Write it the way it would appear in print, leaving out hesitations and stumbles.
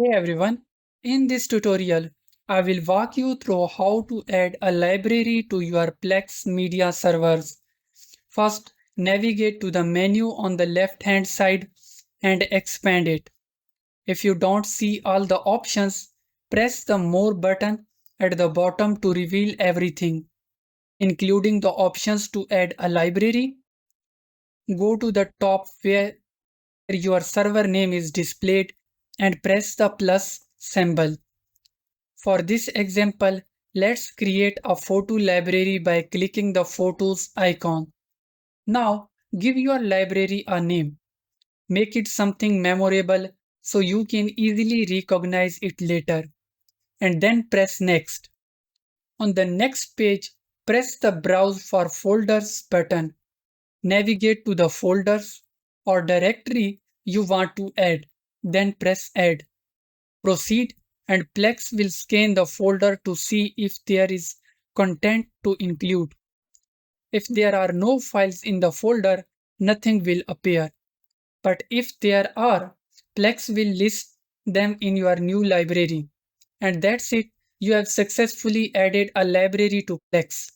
Hey everyone, in this tutorial, I will walk you through how to add a library to your Plex Media servers. First, navigate to the menu on the left hand side and expand it. If you don't see all the options, press the More button at the bottom to reveal everything, including the options to add a library. Go to the top where your server name is displayed and press the plus symbol. For this example, let's create a photo library by clicking the Photos icon. Now, give your library a name. Make it something memorable so you can easily recognize it later. And then press Next. On the next page, press the Browse for Folders button. Navigate to the folders or directory you want to add, then press Add. Proceed, and Plex will scan the folder to see if there is content to include. If there are no files in the folder, nothing will appear. But if there are, Plex will list them in your new library. And that's it, you have successfully added a library to Plex.